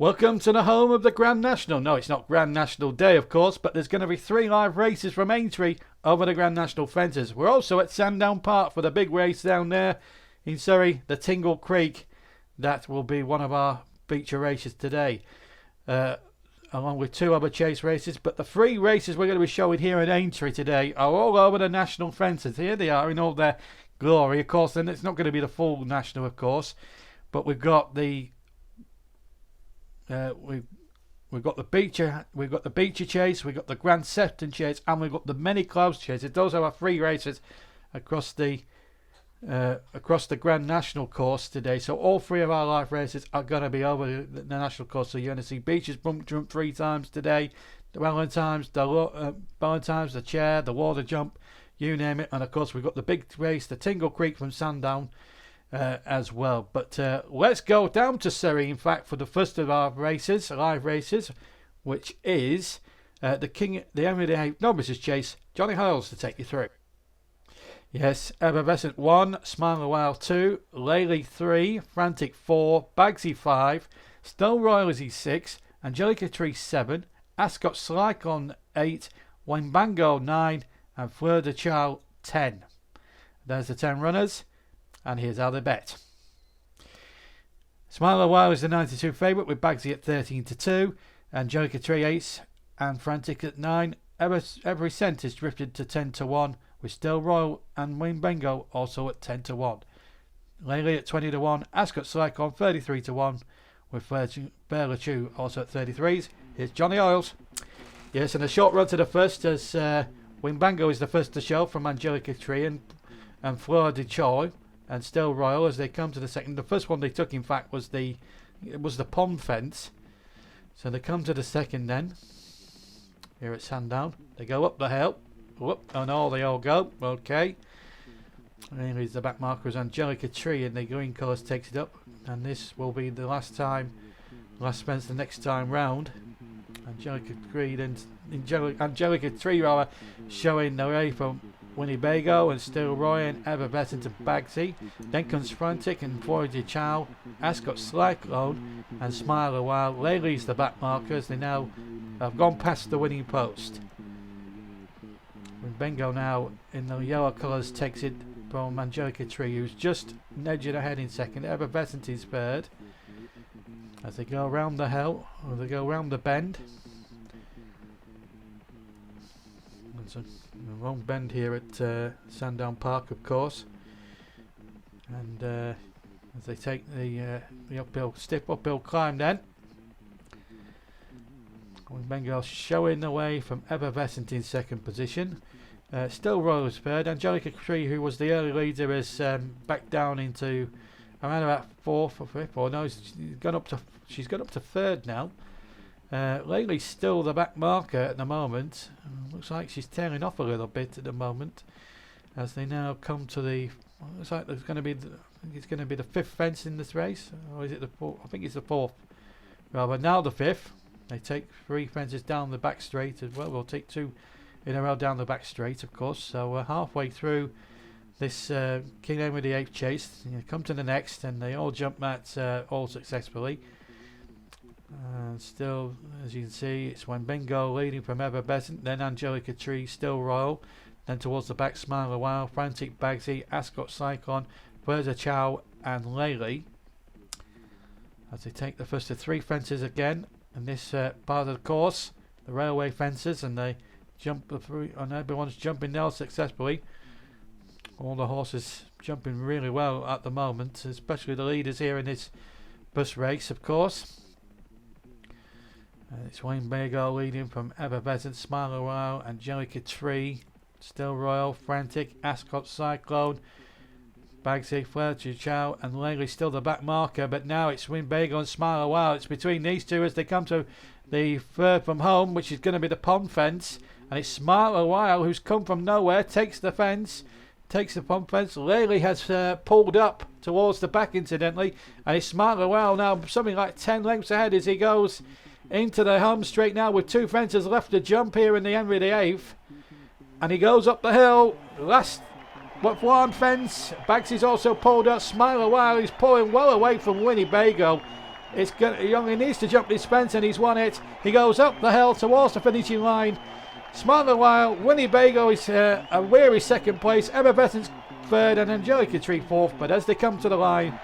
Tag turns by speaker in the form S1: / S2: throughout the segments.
S1: Welcome to the home of the Grand National. No, it's not Grand National Day, of course, but there's going to be 3 live races from Aintree over the Grand National fences. We're also at Sandown Park for the big race down there in Surrey, the Tingle Creek. That will be one of our Beecher races today, along with 2 other chase races. But the 3 races we're going to be showing here in Aintree today are all over the national fences. Here they are in all their glory. Of course, then it's not going to be the full national, of course, but we've got the we've got the Beecher chase, we've got the Grand Sefton chase, and we've got the many clubs chases. Those are our 3 races across the Grand National course today. So all 3 of our live races are going to be over the national course. So you're going to see Beecher's bump jump 3 times today, the Valentine's, the chair, the water jump, you name it. And of course we've got the big race, the Tingle Creek from Sandown, as well. But let's go down to Surrey, in fact, for the first of our races, live races, which is the Henry Novices Chase. Johnny Hiles to take you through. Yes, Effervescent 1, Smile a While 2, Laley 3, Frantic 4, Bagsy 5, Still Royalty 6, Angelica Tree 7, Ascot Slycon 8, Wimbango 9, and Fleur de Chal 10. There's the 10 runners. And here's how they bet. Smile a While is the 92 favourite with Bagsy at 13-2, Angelica Tree 8 and Frantic at 9. Every cent is drifted to 10-1 with Still Royal and Wimbango also at 10-1. Laley at 20-1, Ascot Slycon 33-1 with Berlachu also at 33s. Here's Johnny Oils. Yes, and a short run to the first as Wimbango is the first to show from Angelica Tree and Fleur de Chal and Still Royal as they come to the second. The first one they took, in fact, was the pond fence. So they come to the second then. Here at Sandown. They go up the hill. Whoop, and all they all go. Okay. And here's the back marker is Angelica Tree, and the green colours takes it up. And this will be the last fence the next time round. Angelica Tree rather, showing the way from Winnebago and Still Roy and Effervescent and Bagsy. Then comes Frantic and Fleur de Chal, Ascot Cyclone and Smile a While. Laley's the back markers. They now have gone past the winning post. Bengo now in the yellow colours takes it from Angelica Tree, who's just edging ahead in second. Effervescent is third. As they go around the hill, or they go around the bend. It's a long bend here at Sandown Park, of course. And as they take the steep uphill climb then. Bengal showing the way from Effervescent in second position. Still Royal is third. Angelica Tree, who was the early leader, is back down into around about 4th or 5th. Or no, she's gone up to third now. Laley's still the back marker at the moment. Looks like she's tailing off a little bit at the moment as they now come to the. Looks like there's going to be. I think it's going to be the 5th fence in this race, or is it the 4th? I think it's the 4th. Rather now the 5th. They take 3 fences down the back straight as well. We'll take 2 in a row down the back straight, of course. So we're halfway through this King Henry VIII chase. You come to the next, and they all jump that all successfully. Still, as you can see, it's Wimbango leading from Effervescent, then Angelica Tree, Still Royal, then towards the back, Smile a While, Frantic, Bagsy, Ascot Cyclone, Fleur de Chal, and Laley. As they take the first of 3 fences again, in this part of the course, the railway fences, and they jump through, and everyone's jumping now successfully. All the horses jumping really well at the moment, especially the leaders here in this bus race, of course. It's Wimbango leading from Effervescent, Smile a While, Angelica Tree, Still Royal, Frantic, Ascot Cyclone, Bagsy, Fleur de Chal, and Laley still the back marker, but now it's Wimbango and Smile a While. It's between these two as they come to the third from home, which is going to be the pond fence, and it's Smile a While who's come from nowhere, takes the fence, takes the pond fence. Laley has pulled up towards the back, incidentally, and it's Smile a While now something like 10 lengths ahead as he goes into the home straight now with 2 fences left to jump here in the Henry VIII, and he goes up the hill. Last but 1 fence, Bagsy's also pulled up. Smile a While, he's pulling well away from Winnebago, He only needs to jump this fence and he's won it. He goes up the hill towards the finishing line. Smile a While, Winnebago is a weary second place, Effervescence third and Angelica Tree fourth. But as they come to the line,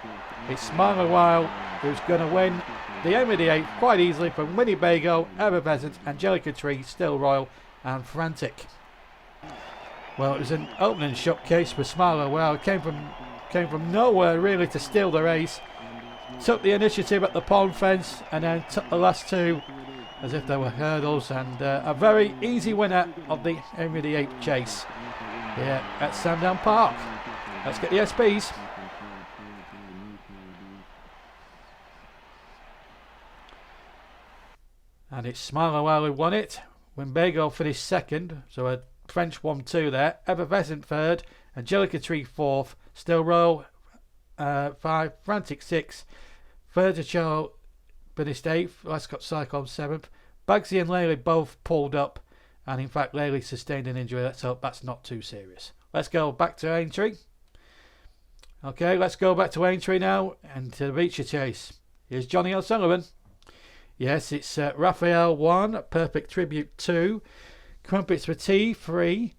S1: it's Smile a While who's going to win the aim of the 8 quite easily from Winnebago, Effervescence, Angelica Tree, Still Royal and Frantic. Well, it was an opening showcase for Smile a While. It came from nowhere really to steal the race. Took the initiative at the pond fence and then took the last two as if they were hurdles, and a very easy winner of the aim of the 8 chase here at Sandown Park. Let's get the SPs. And it's Smile a While who won it. Winnebago finished second, so a French 1-2 there. Effervescent third, Angelica Tree fourth, Still Roll 5, Frantic 6, Third Charles finished 8th, Lescott Cyclone 7th. Bugsy and Laley both pulled up, and in fact Laley sustained an injury. Let's hope that's not too serious. Let's go back to Aintree. Okay, let's go back to Aintree now and to the Beecher chase. Here's Johnny O'Sullivan. Yes, it's Raphael 1, Perfect Tribute 2, Crumpets for Tea 3,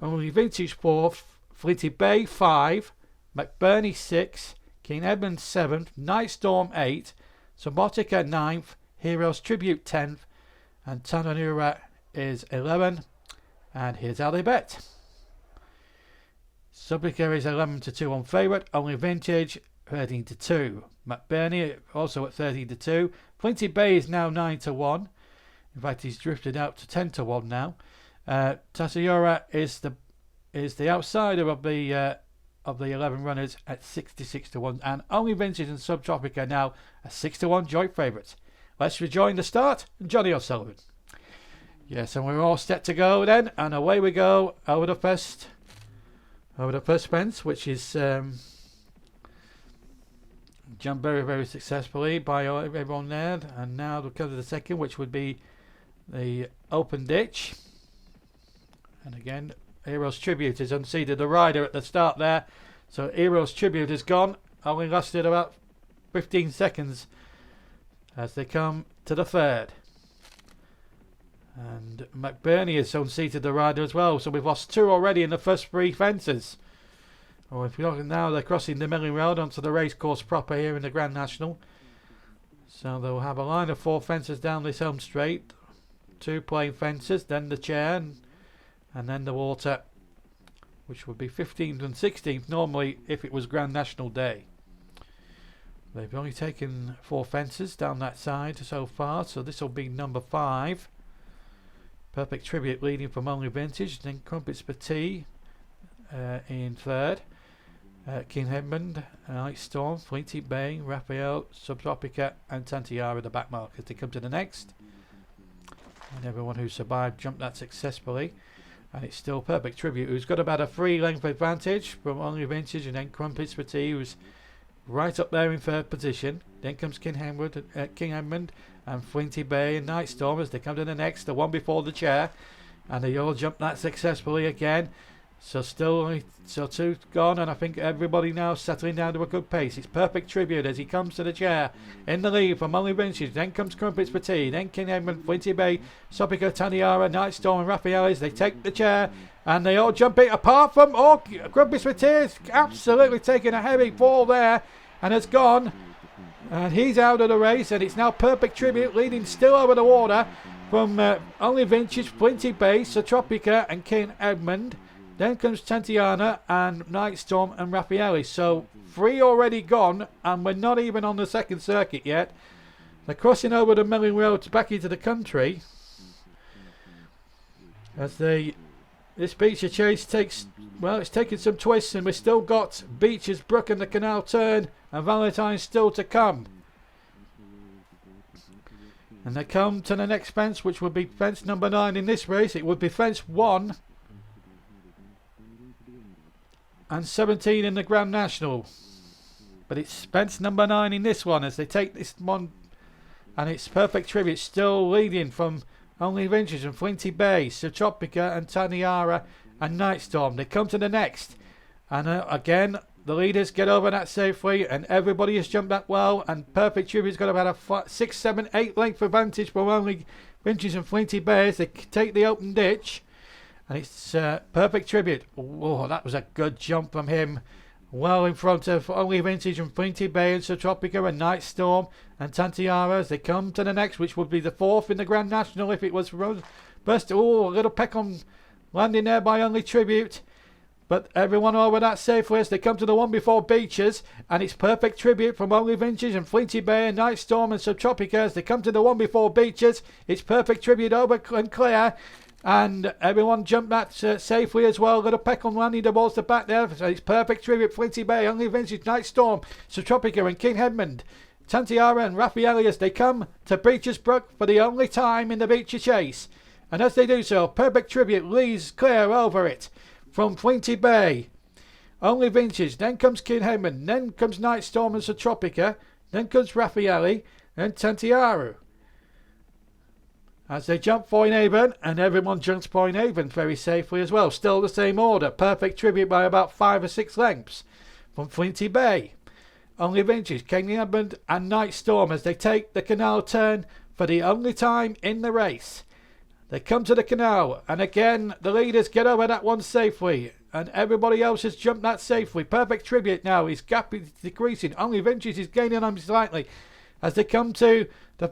S1: Only Vintage 4th, Flinty Bay 5, McBurney 6, King Edmund 7th, Nightstorm 8, Subotica 9th, Heroes Tribute 10th, and Tananura is 11. And here's how they bet. Subotica is 11-2 on favourite, Only Vintage 13-2. McBurney also at 13-2. Flinty Bay is now 9-1. In fact, he's drifted out to 10-1 now. Tasayora is the outsider of the 11 runners at 66-1, and Only Vintage and Subtropica now a 6-1 joint favourites. Let's rejoin the start. Johnny O'Sullivan. Yes, and we're all set to go then, and away we go over the first fence, which is jumped very, very successfully by everyone there. And now we'll come to the second, which would be the open ditch. And again, Heroes Tribute is unseated the rider at the start there. So Heroes Tribute is gone. Only lasted about 15 seconds as they come to the third. And McBurney is unseated the rider as well. So we've lost 2 already in the first 3 fences. Or if you look now, they're crossing the Milling Road onto the racecourse proper here in the Grand National. So they'll have a line of 4 fences down this home straight. 2 plain fences, then the chair, and then the water, which would be 15th and 16th normally if it was Grand National Day. They've only taken 4 fences down that side so far, so this will be number 5. Perfect Tribute leading from Only Vintage, then Crumpets for Tea in third. King Edmund, Nightstorm, Flinty Bay, Raphael, Subtropica and Tantiara the back mark as they come to the next. And everyone who survived jumped that successfully. And it's still Perfect Tribute, who's got about a 3 length advantage from Only Vintage, and then Crumpets for Tea, who's right up there in third position. Then comes King Edmund and Flinty Bay and Nightstorm as they come to the next, the one before the chair. And they all jumped that successfully again. So still only 2 gone, and I think everybody now settling down to a good pace. It's Perfect Tribute as he comes to the chair in the lead from Only Vintage. Then comes Crumpets for Tea, then King Edmund, Flinty Bay, Sopico, Taniara, Nightstorm and Raphaelis. They take the chair and they all jump it, apart from Crumpets for Tea is absolutely taking a heavy fall there and has gone, and he's out of the race. And it's now Perfect Tribute leading still over the water from Only Vintage, Flinty Bay, Sotropica and King Edmund. Then comes Tantiana and Nightstorm and Raffaele. So 3 already gone, and we're not even on the second circuit yet. They're crossing over the Milling Road back into the country. As this Beecher chase takes, well, it's taken some twists, and we've still got Beecher's Brook and the Canal Turn and Valentine's still to come. And they come to the next fence, which would be fence number 9 in this race. It would be fence 1. And 17 in the Grand National. But it's fence number 9 in this one as they take this one. And it's Perfect Tribute still leading from Only Vintage and Flinty Bay, Sotropica and Taniara and Nightstorm. They come to the next. And again, the leaders get over that safely, and everybody has jumped that well, and Perfect Tribute's got about a 6, 7, 8 length advantage from only Vintage and Flinty Bay as they take the open ditch. And it's Perfect Tribute. Oh, that was a good jump from him. Well in front of only Vintage and Flinty Bay and Subtropica and Night Storm and Tantiara as they come to the next, which would be the 4th in the Grand National if it was burst. Oh, a little peck on landing there by only Tribute. But everyone over that safely as they come to the one before Beecher's, and it's Perfect Tribute from only Vintage and Flinty Bay and Night Storm and Subtropica as they come to the one before Beecher's. It's Perfect Tribute over and clear, and everyone jumped that safely as well. Little peck on landing towards the back there. So it's Perfect Tribute, Flinty Bay, only Vintage, Night Storm, Subtropica and King Edmund, Tantiara and Raffaelli as they come to Beecher's Brook for the only time in the Beecher Chase. And as they do so, Perfect Tribute leads clear over it from Flinty Bay. Only Vintage, then comes King Edmund, then comes Night Storm and Subtropica, then comes Raffaelli and Tantiara. As they jump Foynhaven, and everyone jumps Foynhaven very safely as well. Still the same order. Perfect Tribute by about 5 or 6 lengths from Flinty Bay. Only Vintage, King Edmund and Night Storm as they take the canal turn for the only time in the race. They come to the canal, and again the leaders get over that one safely, and everybody else has jumped that safely. Perfect Tribute now, his gap is decreasing. Only Vintage is gaining on him slightly as they come to the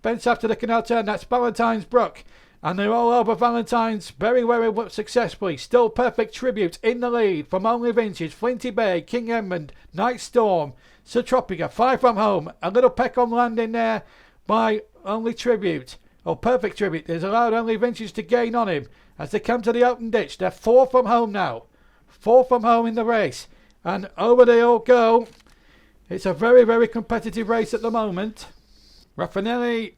S1: fence after the canal turn. That's Valentine's Brook, and they're all over Valentine's very, very successfully. Still Perfect Tribute in the lead from only Vintage, Flinty Bay, King Edmund, Night Storm, Subtropica, 5 from home. A little peck on landing there by only Tribute. Perfect Tribute has allowed only Vintage to gain on him as they come to the open ditch. They're 4 from home now. 4 from home in the race. And over they all go. It's a very, very competitive race at the moment. Raffaelli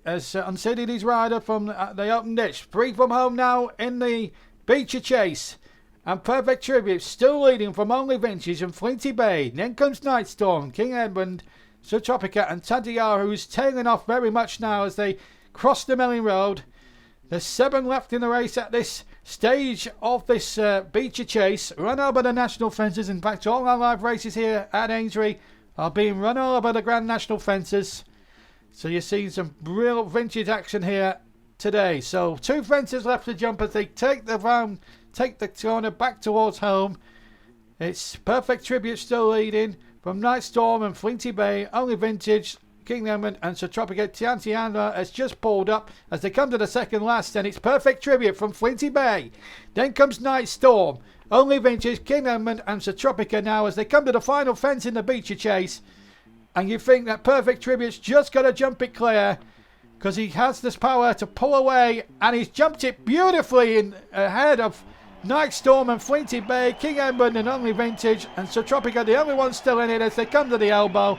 S1: has unseated his rider from the open ditch. 3 from home now in the Beecher Chase. And Perfect Tribute still leading from only Vintage and Flinty Bay. Then comes Night Storm, King Edmund, Subtropica and Tantiara, who's tailing off very much now as they cross the Melling Road. There's 7 left in the race at this stage of this Beecher Chase, run over the national fences. In fact, all our live races here at Aintree are being run over the Grand National fences. So you're seeing some real vintage action here today. So 2 fences left to jump as they take the corner back towards home. It's Perfect Tribute still leading from Night Storm and Flinty Bay. Only Vintage, King Edmund and Subtropica. Tantiara has just pulled up as they come to the second last, and it's Perfect Tribute from Flinty Bay. Then comes Night Storm, only Vintage, King Edmund and Subtropica now as they come to the final fence in the Beecher Chase. And you think that Perfect Tribute's just got to jump it clear because he has this power to pull away, and he's jumped it beautifully in ahead of Night Storm and Flinty Bay, King Edmund and only Vintage and Subtropica, the only one still in it as they come to the elbow.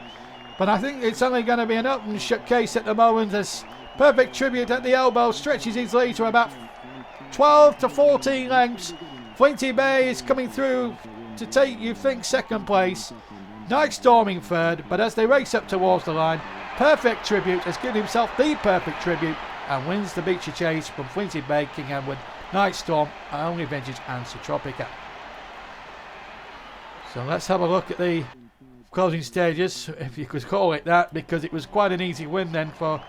S1: But I think it's only going to be an open shut case at the moment as Perfect Tribute at the elbow stretches his lead to about 12 to 14 lengths. Flinty Bay is coming through to take, you think, second place. Night Storm in third, but as they race up towards the line, Perfect Tribute has given himself the Perfect Tribute and wins the Beecher Chase from Flinty Bay, King Edmund, Night Storm, only Vintage and Subtropica. So let's have a look at the closing stages, if you could call it that, because it was quite an easy win then for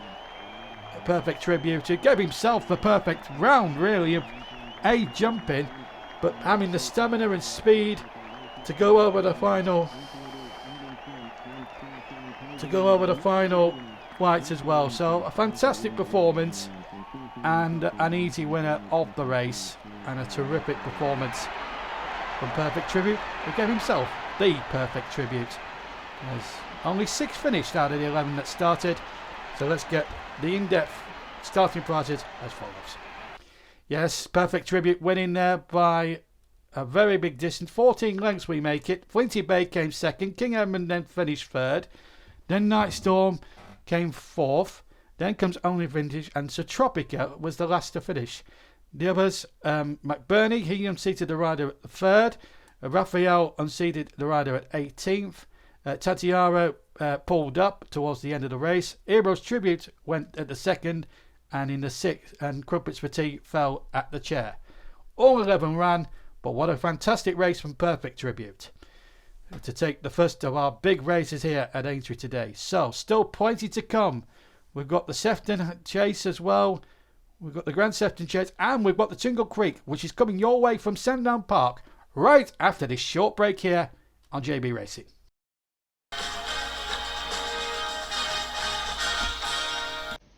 S1: Perfect Tribute. He gave himself the perfect round really of jumping, but having the stamina and speed to go over the final flights as well. So a fantastic performance and an easy winner of the race, and a terrific performance from Perfect Tribute, who gave himself the Perfect Tribute. There's only 6 finished out of the 11 that started. So let's get the in-depth starting prices as follows. Yes, Perfect Tribute winning there by a very big distance, 14 lengths we make it. Flinty Bay came second, King Edmund then finished third, then Night Storm came fourth, then comes Only Vintage, and Subtropica was the last to finish. The others, McBurney, he unseated the rider at the third, Raphael unseated the rider at 18th, Tantiara pulled up towards the end of the race, Heroes Tribute went at the second, and in the 6th, and Crumpets Petit fell at the chair. All 11 ran, But what a fantastic race from Perfect Tribute to take the first of our big races here at Aintree today. So, still plenty to come. We've got the Sefton Chase as well. We've got the Grand Sefton Chase, and we've got the Tingle Creek, which is coming your way from Sandown Park right after this short break here on JB Racing.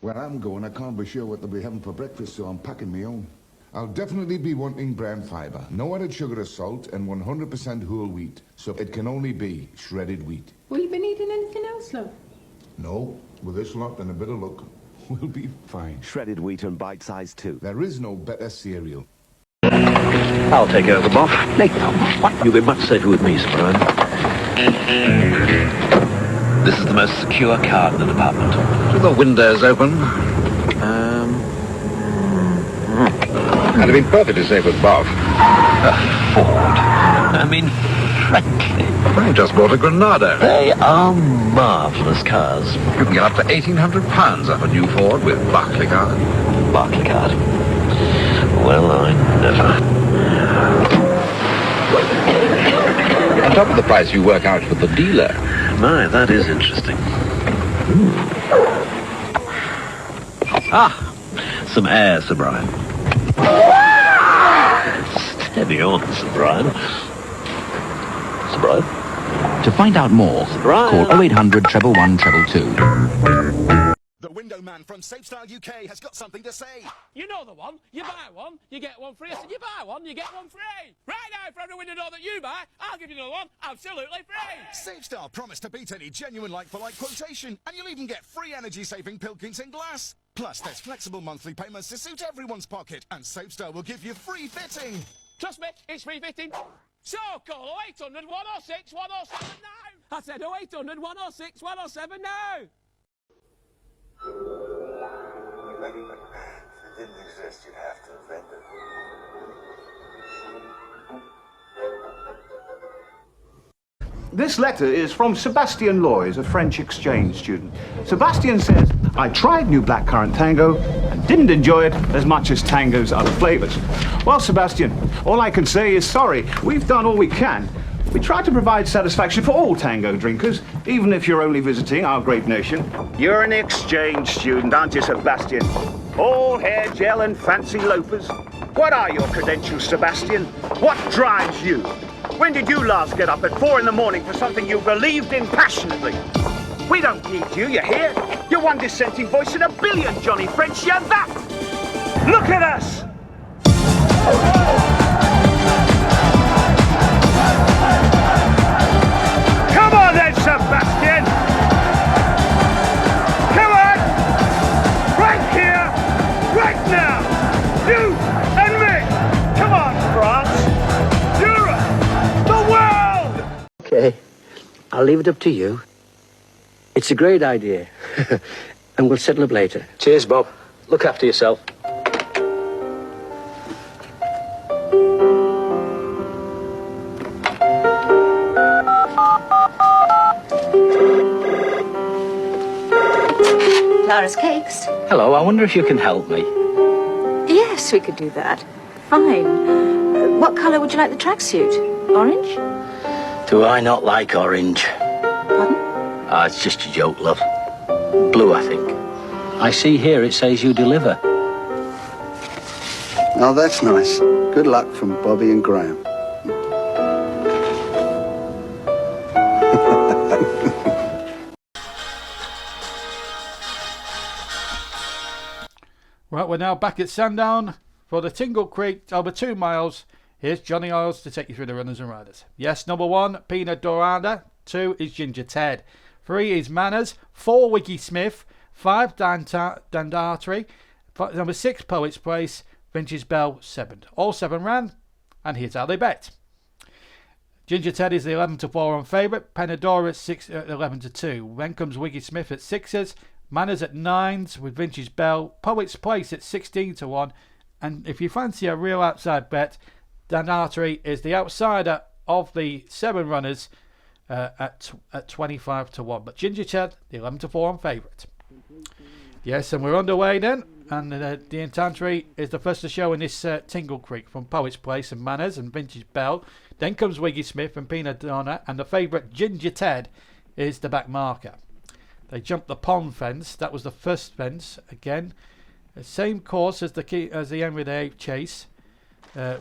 S2: Where I'm going, I can't be sure what they'll be having for breakfast, so I'm packing my own. I'll definitely be wanting brown fibre, no added sugar or salt, and 100% whole wheat. So it can only be shredded wheat.
S3: Will you been eating anything else, love?
S2: No, with this lot and a bit of luck, we'll be fine.
S4: Shredded wheat and bite-sized too.
S2: There is no better cereal.
S5: I'll take over, Boff. No, what? You'll be much safer with me, Sir Brian. This is the most secure car in the department. With the windows open.
S6: I'd have been perfectly safe with Boff.
S5: Ford. I mean, frankly.
S6: I just bought a Granada.
S5: They are marvellous cars.
S6: You can get up to £1,800 off a new Ford with Barclaycard.
S5: Barclaycard. Well, I never.
S6: On top of the price you work out with the dealer.
S5: My, that is interesting. Ah, some air, Sir Brian. Steady on, Sir Brian. Sir Brian?
S7: To find out more, call 0800 111 222.
S8: The window man from Safestyle UK has got something to say.
S9: You know the one. You buy one, you get one free. I said you buy one, you get one free. Right now, for every window door that you buy, I'll give you another one absolutely free.
S8: Safestyle promise to beat any genuine like-for-like quotation, and you'll even get free energy-saving Pilkington glass. Plus, there's flexible monthly payments to suit everyone's pocket, and Safestyle will give you free fitting.
S9: Trust me, it's free fitting. So call 0800 106 107 now. I said 0800 106 107 now.
S10: If it didn't exist, you'd have to invent it.
S11: This letter is from Sebastian Loys, a French exchange student. Sebastian says, I tried new blackcurrant tango and didn't enjoy it as much as tango's other flavors. Well, Sebastian, all I can say is sorry. We've done all we can. We try to provide satisfaction for all tango drinkers, even if you're only visiting our great nation. You're an exchange student, aren't you, Sebastian? All hair gel and fancy loafers. What are your credentials, Sebastian? What drives you? When did you last get up at 4 in the morning for something you believed in passionately? We don't need you, you hear? You're one dissenting voice in a billion, Johnny French, you're that! Look at us! Come on then, Sebastian! Come on! Right here, right now! You and me! Come on, France! Europe! The world!
S12: Okay, I'll leave it up to you. It's a great idea. And we'll settle up later.
S5: Cheers, Bob. Look after yourself.
S3: Clara's Cakes.
S12: Hello, I wonder if you can help me.
S3: Yes, we could do that. Fine. What colour would you like the tracksuit? Orange?
S12: Do I not like orange?
S3: Pardon?
S12: Ah, it's just a joke, love. Blue, I think. I see here it says you deliver.
S13: Oh, that's nice. Good luck from Bobby and Graham.
S1: Right, we're now back at Sandown for the Tingle Creek over 2 miles. Here's Johnny Isles to take you through the runners and riders. Yes, number 1, Pina Dorada. 2 is Ginger Ted. 3 is Manners. 4, Wiggy Smith. 5, Dandartry. Number 6, Poet's Place. Vintage Bell, 7. All 7 ran, and here's how they bet. Ginger Ted is the 11-4 on favourite. Penadora at 11-2. Then comes Wiggy Smith at 6s. Manners at 9s with Vintage Bell. Poet's Place at 16-1. And if you fancy a real outside bet, Dandartry is the outsider of the 7 runners at 25-1. But Ginger Ted, the 11-4 on favourite. Yes, and we're underway then. and the Aintree is the first to show in this Tingle Creek from Poets Place and Manners and Vintage Bell. Then comes Wiggy Smith and Peanut Donna, and the favourite Ginger Ted is the back marker. They jumped the pond fence. That was the first fence. Again, the same course as the Henry VIII chase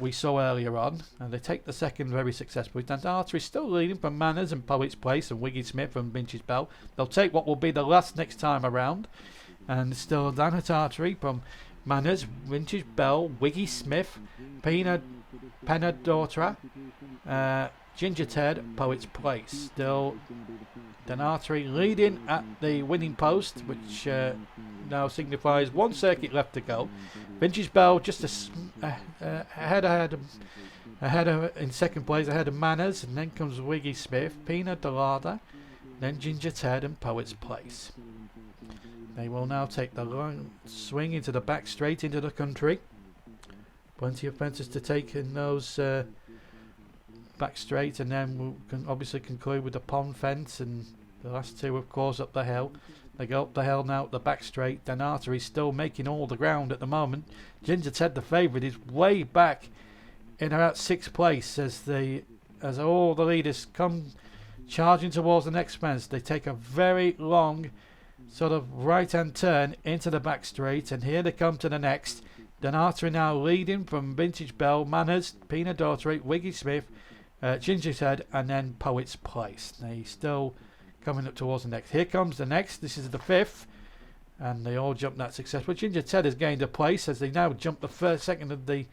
S1: we saw earlier on, and they take the second very successfully. Dan Artery still leading from Manners and Poets Place and Wiggy Smith and Vintage Bell. They'll take what will be the last next time around, and still Dan Artery from Manners, Vintage Bell, Wiggy Smith, Penadortra, Ginger Ted, Poets Place. Still Dan Artery leading at the winning post, which now signifies one circuit left to go. Vintage Bell just ahead of in second place, ahead of Manners, and then comes Wiggy Smith, Peanut Delada, then Ginger Ted and Poets Place. They will now take the long swing into the back straight into the country. Plenty of fences to take in those back straight, and then we'll obviously conclude with the pond fence, and the last two of course up the hill. They go up the hill now at the back straight. Dan Artery still making all the ground at the moment. Ginger Ted, the favourite, is way back in about 6th place as all the leaders come charging towards the next fence. They take a very long sort of right hand turn into the back straight, and here they come to the next. Dan Artery now leading from Vintage Bell, Manners, Peanut Daughtery, Wiggy Smith, Ginger Ted, and then Poets Place. They still coming up towards the next. Here comes the next. This is the 5th, and they all jump that successful. Ginger Ted has gained a place as they now jump the second of the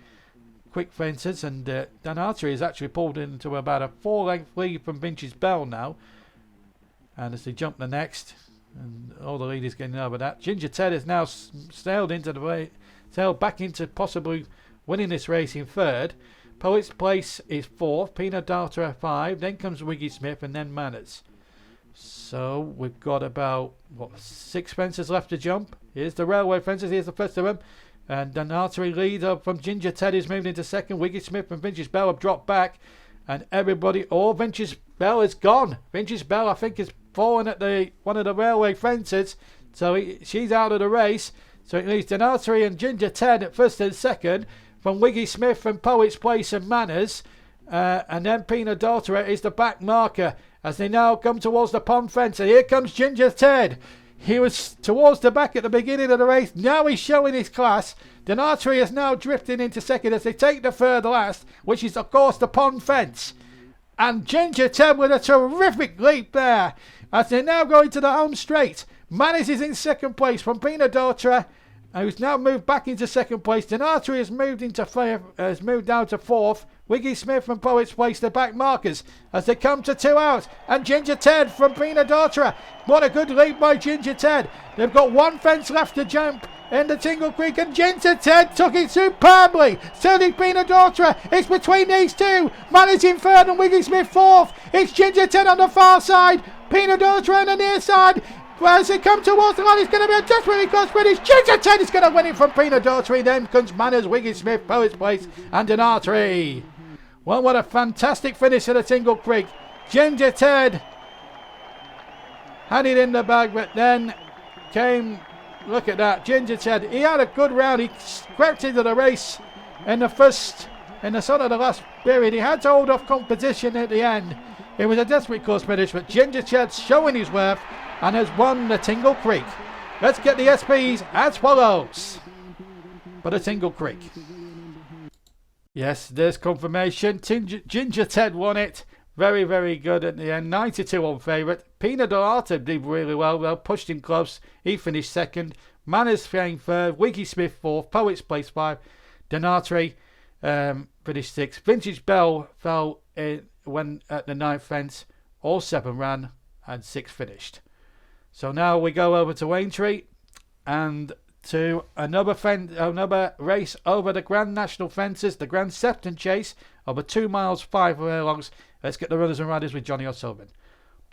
S1: quick fences, and Dan Artery is actually pulled into about a 4-length lead from Vintage Bell now. And as they jump the next, and all the leaders getting over that, Ginger Ted has now sailed back into possibly winning this race in 3rd. Poets Place is 4th, Peanut Darter 5, then comes Wiggy Smith, and then Manners. So we've got about 6 fences left to jump. Here's the railway fences. Here's the first of them, and Dan Artery lead up from Ginger Ted is moved into 2nd. Wiggy Smith and Vintage Bell have dropped back, and everybody, Vintage Bell is gone. Vintage Bell, I think, is fallen at one of the railway fences, so she's out of the race. So it leaves Dan Artery and Ginger Ted at 1st and 2nd, from Wiggy Smith from Poets Place and Manners, and then Peanut Daughter is the back marker as they now come towards the pond fence. And here comes Ginger Ted. He was towards the back at the beginning of the race. Now he's showing his class. Dan Artery is now drifting into 2nd as they take the 3rd last, which is of course the pond fence. And Ginger Ted with a terrific leap there as they're now going to the home straight. Manners is in 2nd place from Peanut Daughter, who's now moved back into 2nd place. Dan Artery has moved down to 4th. Wiggy Smith from Poets Place, the back markers, as they come to 2 out. And Ginger Ted from Peanut Daughter. What a good lead by Ginger Ted. They've got 1 fence left to jump in the Tingle Creek, and Ginger Ted took it superbly. Certainly Peanut Daughter. It's between these two. Manners in 3rd and Wiggy Smith 4th. It's Ginger Ted on the far side. Peanut Daughter on the near side. Well, as they come towards the line, it's going to be a just really close finish. Ginger Ted is going to win it from Peanut Daughtery. Then comes Manners, Wiggy Smith, Poets Place, and Dan Artery. Well, what a fantastic finish at the Tingle Creek. Ginger Ted had it in the bag, but then came, look at that, Ginger Ted. He had a good round. He crept into the race in the sort of the last period. He had to hold off competition at the end. It was a desperate course finish, but Ginger Ted showing his worth and has won the Tingle Creek. Let's get the SPs as follows for the Tingle Creek. Yes, there's confirmation. Ginger Ted won it. Very, very good at the end. 92 on favourite. Peanut Daughter did really well. Pushed him close. He finished 2nd. Manners came 3rd. Wiggy Smith 4th. Poets Place 5. Dan Artery finished 6th. Vintage Bell fell when at the 9th fence. All 7 ran and 6 finished. So now we go over to Aintree and to another race over the Grand National Fences, the Grand Sefton Chase, over 2 miles 5 furlongs. Let's get the runners and riders with Johnny O'Sullivan.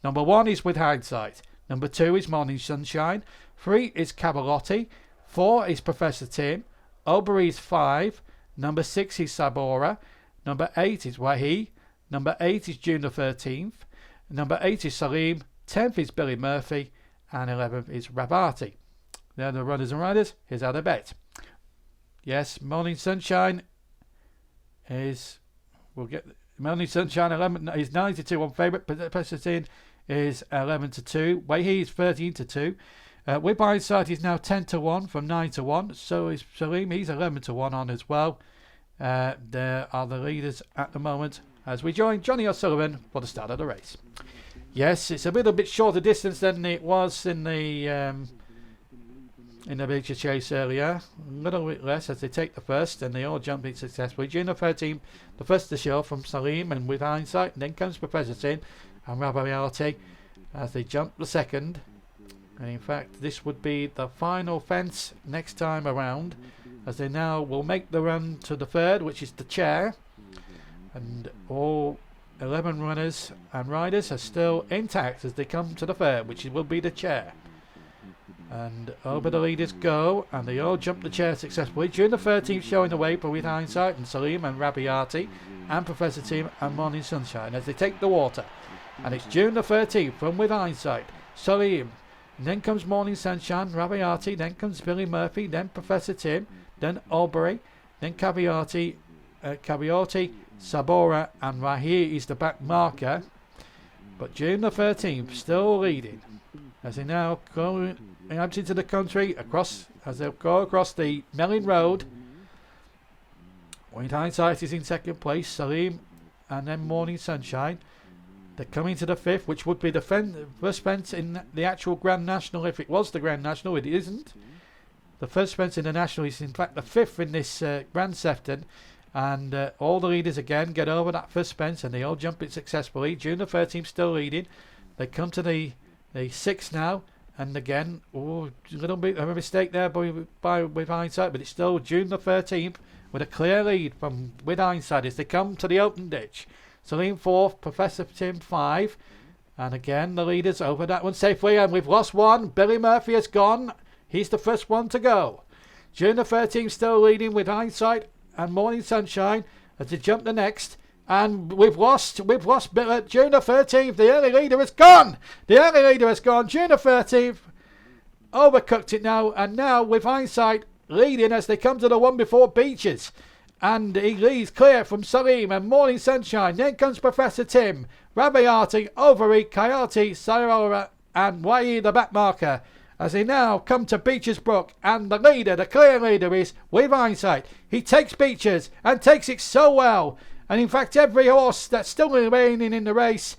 S1: Number 1 is With Hindsight. Number 2 is Morning Sunshine. 3 is Cavalotti. 4 is Professor Tim. Obery is 5. Number 6 is Sabora. Number 8 is Wahi. Number 8 is June the 13th. Number 8 is Salim. 10th is Billy Murphy. And 11th is Rabati. They're the runners and riders. Here's how they bet. Yes, Morning Sunshine is... We'll get... Morning Sunshine 11 is 9-2 on favourite. Precipitin is 11-2. Wayhe is 13-2. With Hindsight is now 10-1 from 9-1. So is Salim. He's 11-1 on as well. There are the leaders at the moment as we join Johnny O'Sullivan for the start of the race. Yes, it's a little bit shorter distance than it was in the Beecher chase earlier. A little bit less as they take the first, and they all jump in successfully. June 13, the first to show from Salim and With Hindsight, and then comes Professor Tim and Rabariati as they jump the second. And in fact, this would be the final fence next time around, as they now will make the run to the third, which is the chair, and all 11 runners and riders are still intact as they come to the third, which will be the chair. And over the leaders go, and they all jump the chair successfully. June the 13th showing the way for With Hindsight and Salim and Rabiati and Professor Tim and Morning Sunshine as they take the water. And it's June the 13th from With Hindsight, Salim, and then comes Morning Sunshine, Rabiati, then comes Billy Murphy, then Professor Tim, then Albury, then Caviati, Sabora, and Rahi is the back marker. But June the 13th still leading as they now go out into the country as they go across the Melling Road. With Hindsight is in second place, Salim and then Morning Sunshine. They're coming to the fifth, which would be the first fence in the actual Grand National if it was the Grand National. It isn't. The first fence in the National is in fact the fifth in this Grand Sefton. And all the leaders again get over that first fence and they all jump it successfully. June the 13th still leading. They come to the sixth now. And again, a little bit of a mistake there by With Hindsight, but it's still June the 13th with a clear lead from With Hindsight as they come to the open ditch. Salim 4th, Professor Tim 5. And again, the leaders over that one safely. And we've lost one. Billy Murphy has gone. He's the first one to go. June the 13th still leading With Hindsight and Morning Sunshine as they jump the next. And we've lost June the 13th. The early leader has gone. June the 13th overcooked it now. And now With Hindsight leading as they come to the one before Beecher's. And he leads clear from Salim and Morning Sunshine. Then comes Professor Tim, Rabiati, Overy, Coyote, Sayora and Wai the back marker. As they now come to Beecher's Brook, and the clear leader is With Hindsight. He takes Beecher's and takes it so well. And in fact, every horse that's still remaining in the race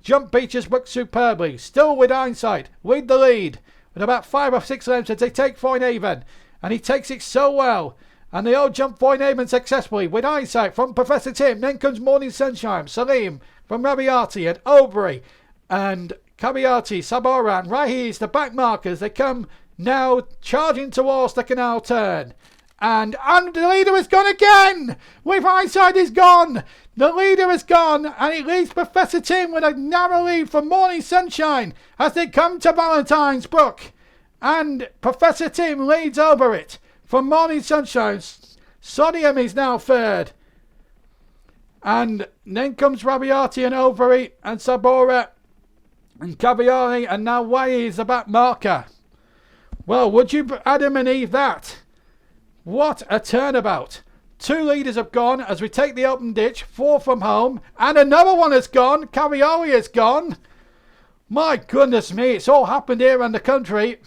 S1: jumped Beecher's Brook superbly. Still With Hindsight with the lead, with about 5 or 6 lengths as they take Foynehaven. And he takes it so well. And they all jump Foynehaven successfully. With Hindsight from Professor Tim. Then comes Morning Sunshine, Salim from Rabiati and Overy and Caviati, Sabora and Rahi's the back markers. They come now charging towards the canal turn. And the leader has gone again. With Hindsight is gone. The leader has gone and it leaves Professor Tim with a narrow lead from Morning Sunshine as they come to Valentine's Brook. And Professor Tim leads over it from Morning Sunshine. Sodium is now third. And then comes Rabiati and Overy and Sabora and Caviari, and now Way is the back marker. Well, would you Adam and Eve that? What a turnabout. 2 leaders have gone as we take the open ditch, 4 from home, and another one has gone. Caviari has gone. My goodness me, it's all happened here in the country.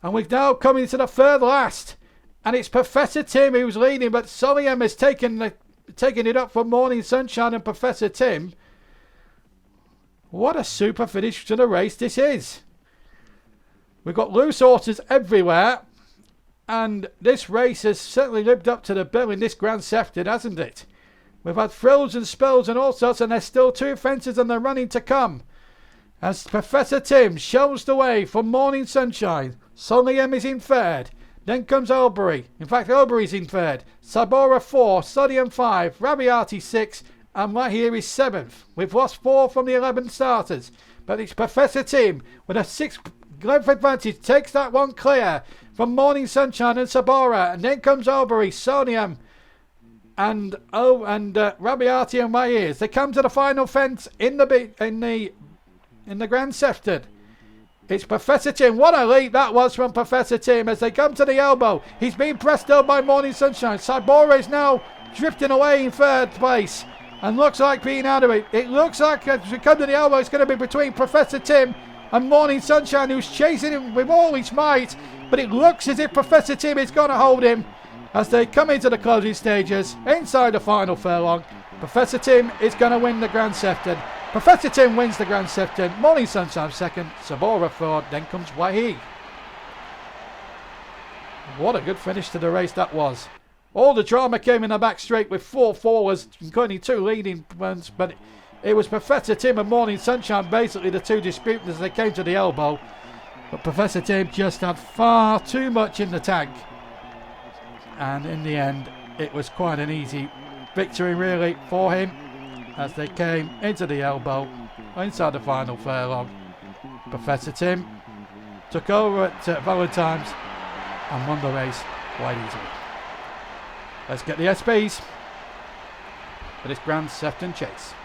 S1: And we've now come into the third last. And it's Professor Tim who's leading, but Soliam has taken it up for Morning Sunshine and Professor Tim. What a super finish to the race this is. We've got loose horses everywhere. And this race has certainly lived up to the bill in this Grand Sefton, hasn't it? We've had frills and spills and all sorts, and there's still 2 fences and the running to come. As Professor Tim shows the way for Morning Sunshine. Soliam is in third. Then comes Albury. In fact, Albury's in third. Sabora 4, Sodium 5, Rabiati 6, and right here is 7th. We've lost 4 from the 11 starters. But it's Professor Tim with a 6 length advantage. Takes that one clear from Morning Sunshine and Sabora. And then comes Albury, Sodium, and Rabiati and my ears. They come to the final fence in the Grand Sefton. It's Professor Tim. What a leap that was from Professor Tim as they come to the elbow. He's being pressed up by Morning Sunshine. Sabora is now drifting away in third place and looks like being out of it. It looks like as we come to the elbow, it's going to be between Professor Tim and Morning Sunshine, who's chasing him with all his might. But it looks as if Professor Tim is going to hold him as they come into the closing stages inside the final furlong. Professor Tim is going to win the Grand Sefton. Professor Tim wins the Grand Sefton. Morning Sunshine second. Sabora third. Then comes Wahig. What a good finish to the race that was. All the drama came in the back straight with 4 forwards, including 2 leading ones. But it was Professor Tim and Morning Sunshine basically the 2 disputants as they came to the elbow. But Professor Tim just had far too much in the tank. And in the end, it was quite an easy victory really for him as they came into the elbow inside the final furlong. Professor Tim took over at Valentine's and won the race quite easily. Let's get the SPs for this Grand Sefton Chase.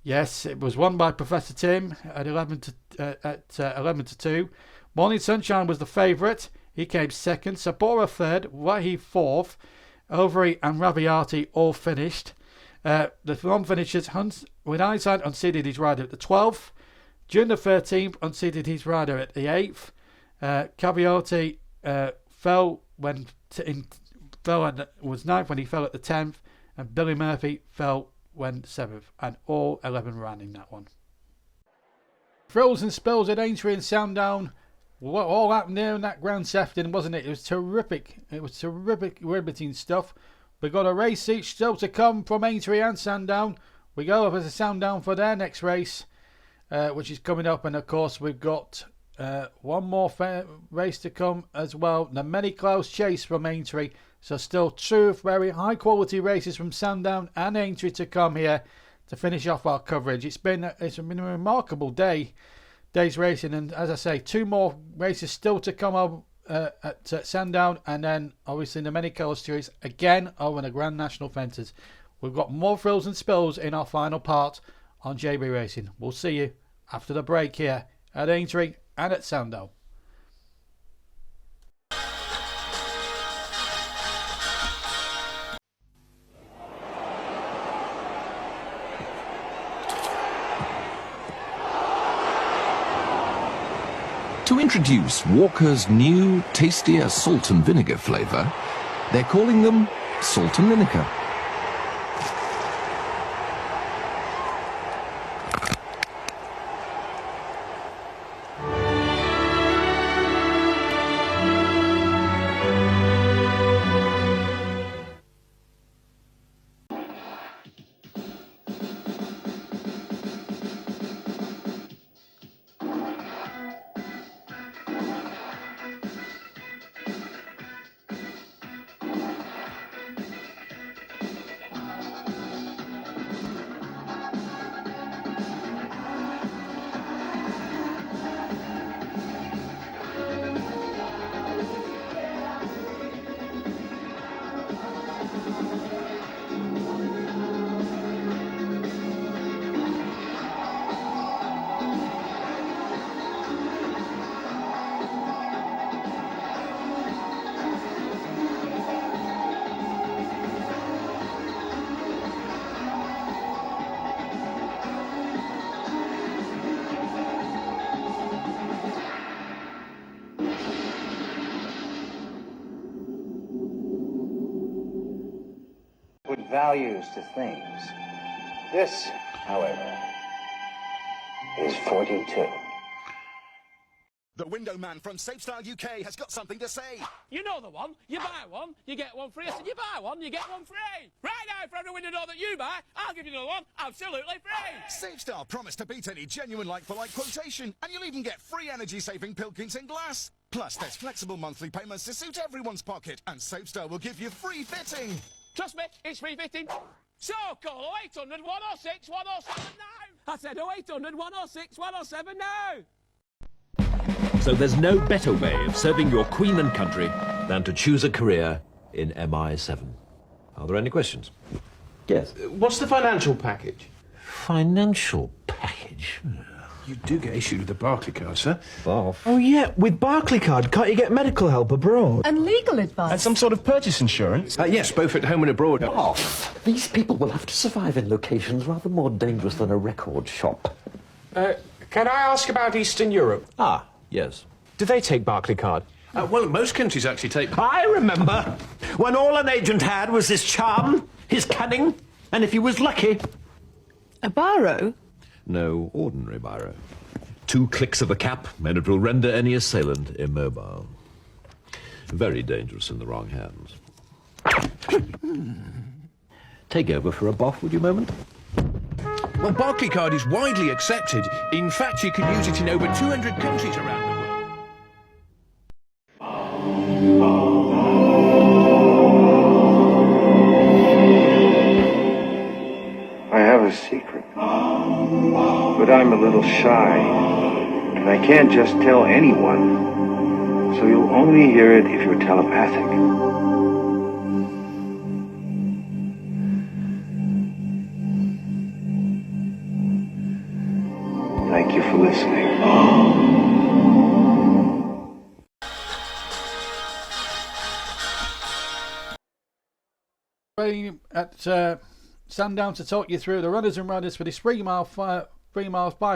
S1: Yes, it was won by Professor Tim at 11 to 2. Morning Sunshine was the favourite. He came second. Sabora third. Wahi fourth. Overy and Raviati all finished. The non-finishers, Hunt with Eyesight unseated his rider at the 12th. June the 13th unseated his rider at the 8th. Cavioti fell when was 9th when he fell at the 10th. And Billy Murphy fell when 7th. And all 11 ran in that one. Thrills and spills at Aintree and Sandown. What all happened there in that Grand Sefton, wasn't it? It was terrific. It was terrific, riveting stuff. We got a race each still to come from Aintree and Sandown. We go over to Sandown for their next race, which is coming up. And of course, we've got one more race to come as well. The Many Clouds Chase from Aintree. So still 2 very high quality races from Sandown and Aintree to come here to finish off our coverage. It's been a remarkable day's racing, and as I say, 2 more races still to come up at Sandown, and then obviously the Many Colours Series again over the Grand National Fences. We've got more thrills and spills in our final part on JB Racing. We'll see you after the break here at Aintree and at Sandown.
S7: To introduce Walker's new, tastier salt and vinegar flavour, they're calling them Salt and Vinegar.
S14: Values to things. This, however, is 42.
S8: The window man from Safestyle UK has got something to say.
S9: You know the one. You buy one, you get one free. I said you buy one, you get one free. Right now, for every window door that you buy, I'll give you another one absolutely free.
S8: Safestyle promise to beat any genuine like-for-like quotation, and you'll even get free energy-saving Pilkington glass. Plus, there's flexible monthly payments to suit everyone's pocket, and Safestyle will give you free fitting.
S9: Trust me, it's free fitting. So call 0800 106 107 now. I said 0800 106 107 now.
S5: So there's no better way of serving your queen and country than to choose a career in MI7. Are there any questions?
S15: Yes. What's the financial package?
S5: Financial package?
S15: You do get issued with a Barclay card, sir.
S4: Off.
S16: Oh, yeah, with Barclay card, can't you get medical help abroad?
S17: And legal advice.
S15: And some sort of purchase insurance? Yes, both at home and abroad.
S4: Off. These people will have to survive in locations rather more dangerous than a record shop.
S9: Can I ask about Eastern Europe?
S5: Ah, yes.
S9: Do they take Barclay card?
S15: Well, most countries actually take...
S16: I remember when all an agent had was his charm, his cunning, and if he was lucky...
S17: A biro?
S5: No ordinary biro. 2 clicks of a cap, and it will render any assailant immobile. Very dangerous in the wrong hands. Take over for a boff, would you, moment?
S15: Well, Barclay card is widely accepted. In fact, you can use it in over 200 countries around the world.
S10: I have a secret. But I'm a little shy. And I can't just tell anyone. So you'll only hear it if you're telepathic. Thank you for listening.
S1: At Sandown to talk you through the runners and riders for this 3 miles 5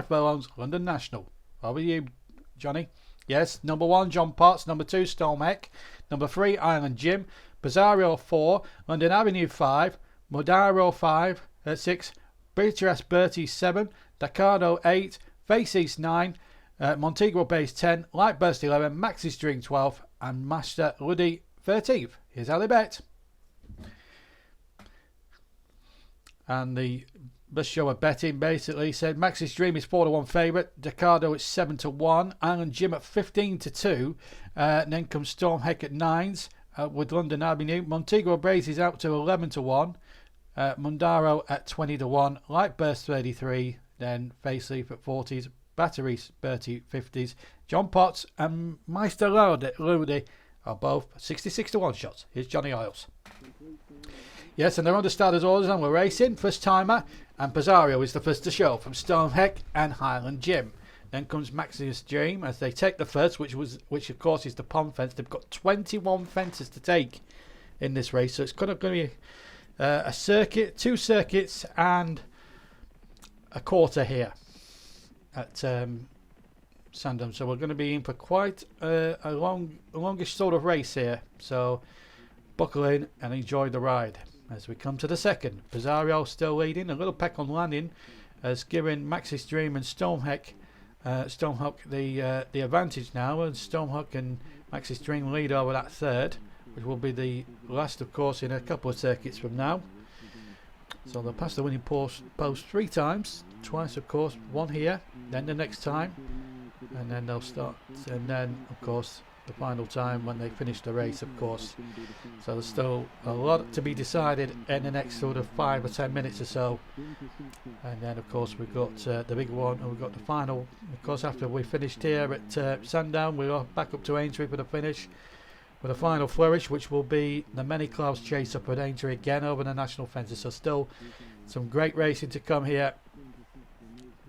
S1: furlongs London National. Over you, Johnny. Yes, number 1 John Potts, number 2 Stormheck, number 3 Island Jim, Pizarro 4, London Avenue 5, Modaro 5, 6, Beecher Bertie 7, Dacardo 8, Face East 9, Montego Base 10, Lightburst 11, Maxi String 12, and Master Luddy 13th. Here's Ali Bet. And the best show of betting basically said Max's Dream is 4-1 favourite, Dacardo is 7-1, Island Jim at 15-2, then comes Stormheck at 9s with London Avenue, Montego Braze is out to 11-1, Mondaro at 20-1, Lightburst 33, then Faceleaf at 40s, Batteries 30 50s, John Potts and Meister Lodi are both 66-1 shots. Here's Johnny Isles. Yes, and they're under starters orders and we're racing. First timer, and Pizarro is the first to show from Stormheck and Highland Jim. Then comes Maximus Dream as they take the first, which of course is the pond fence. They've got 21 fences to take in this race, so it's going to be a circuit, 2 circuits, and a quarter here at Sandown. So we're going to be in for quite a longish sort of race here. So buckle in and enjoy the ride. As we come to the second, Pizarro still leading, a little peck on landing, as giving Maxis Dream and Stormheck the advantage now, and Stormheck and Maxis Dream lead over that third, which will be the last, of course, in a couple of circuits from now. So they'll pass the winning post 3 times, twice, of course, 1 here, then the next time, and then they'll start, and then, of course, the final time when they finish the race, of course. So there's still a lot to be decided in the next sort of 5 or 10 minutes or so, and then of course we've got the big one, and we've got the final. Of course, after we finished here at Sandown, we're back up to Aintree for the finish, with a final flourish, which will be the Many Clouds Chase up at Aintree again over the national fences. So still some great racing to come here.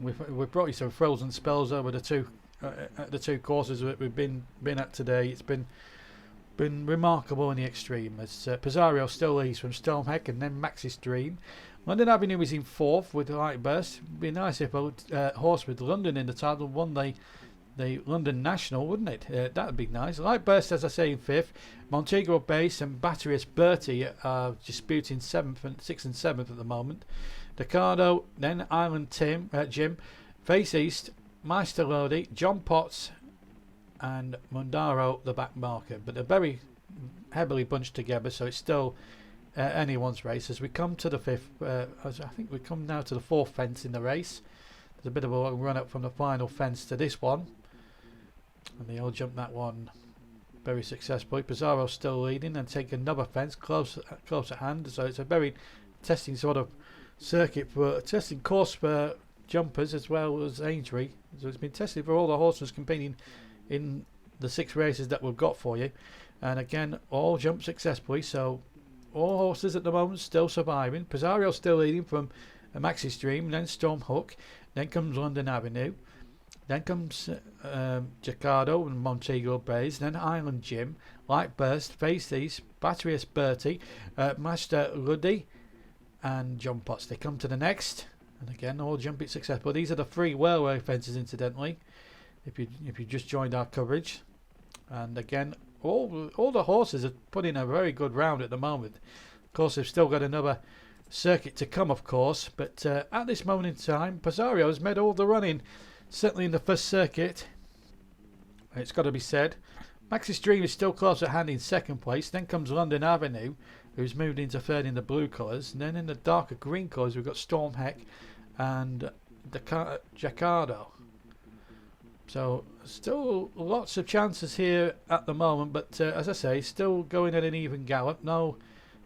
S1: We've brought you some thrills and spells over the two courses that we've been at today. It's been remarkable in the extreme, as Pizarro still leads from Stormheck and then Maxis Dream. London Avenue is in 4th with Lightburst. It'd be nice if a horse with London in the title won the London National, wouldn't it? That would be nice. Lightburst, as I say, in 5th. Montego Base and Batteries Bertie are disputing 6th and 7th at the moment. Dacardo, then Island Jim, Face East, Meister Lodi, John Potts and Mondaro the back marker, but they're very heavily bunched together, so it's still anyone's race. As we come to the 5th, I think we come now to the 4th fence in the race. There's a bit of a run up from the final fence to this one, and they all jump that one very successfully. Pizarro still leading and take another fence close at hand, so it's a very testing sort of circuit for testing course for jumpers as well as Aintree. So it's been tested for all the horses competing in the 6 races that we've got for you, and again all jumped successfully, so all horses at the moment still surviving. Pizarro still leading from Maxis Dream, then Stormhook, then comes London Avenue, Then comes Jacardo and Montego Bays. Then Island Jim, Light Burst, Face East, Batteries Bertie, Master Luddy, and John Potts. They come to the next, and again all jumping successful. These are the 3 railway fences, incidentally, if you just joined our coverage. And again, all the horses are putting a very good round at the moment. Of course, they've still got another circuit to come, of course, but at this moment in time, Pizarro has made all the running, certainly in the first circuit. It's got to be said. Max's Dream is still close at hand in second place. Then comes London Avenue, who's moved into third in the blue colours. And then in the darker green colours, we've got Storm Heck and Jacardo. So still lots of chances here at the moment, but as I say, still going at an even gallop.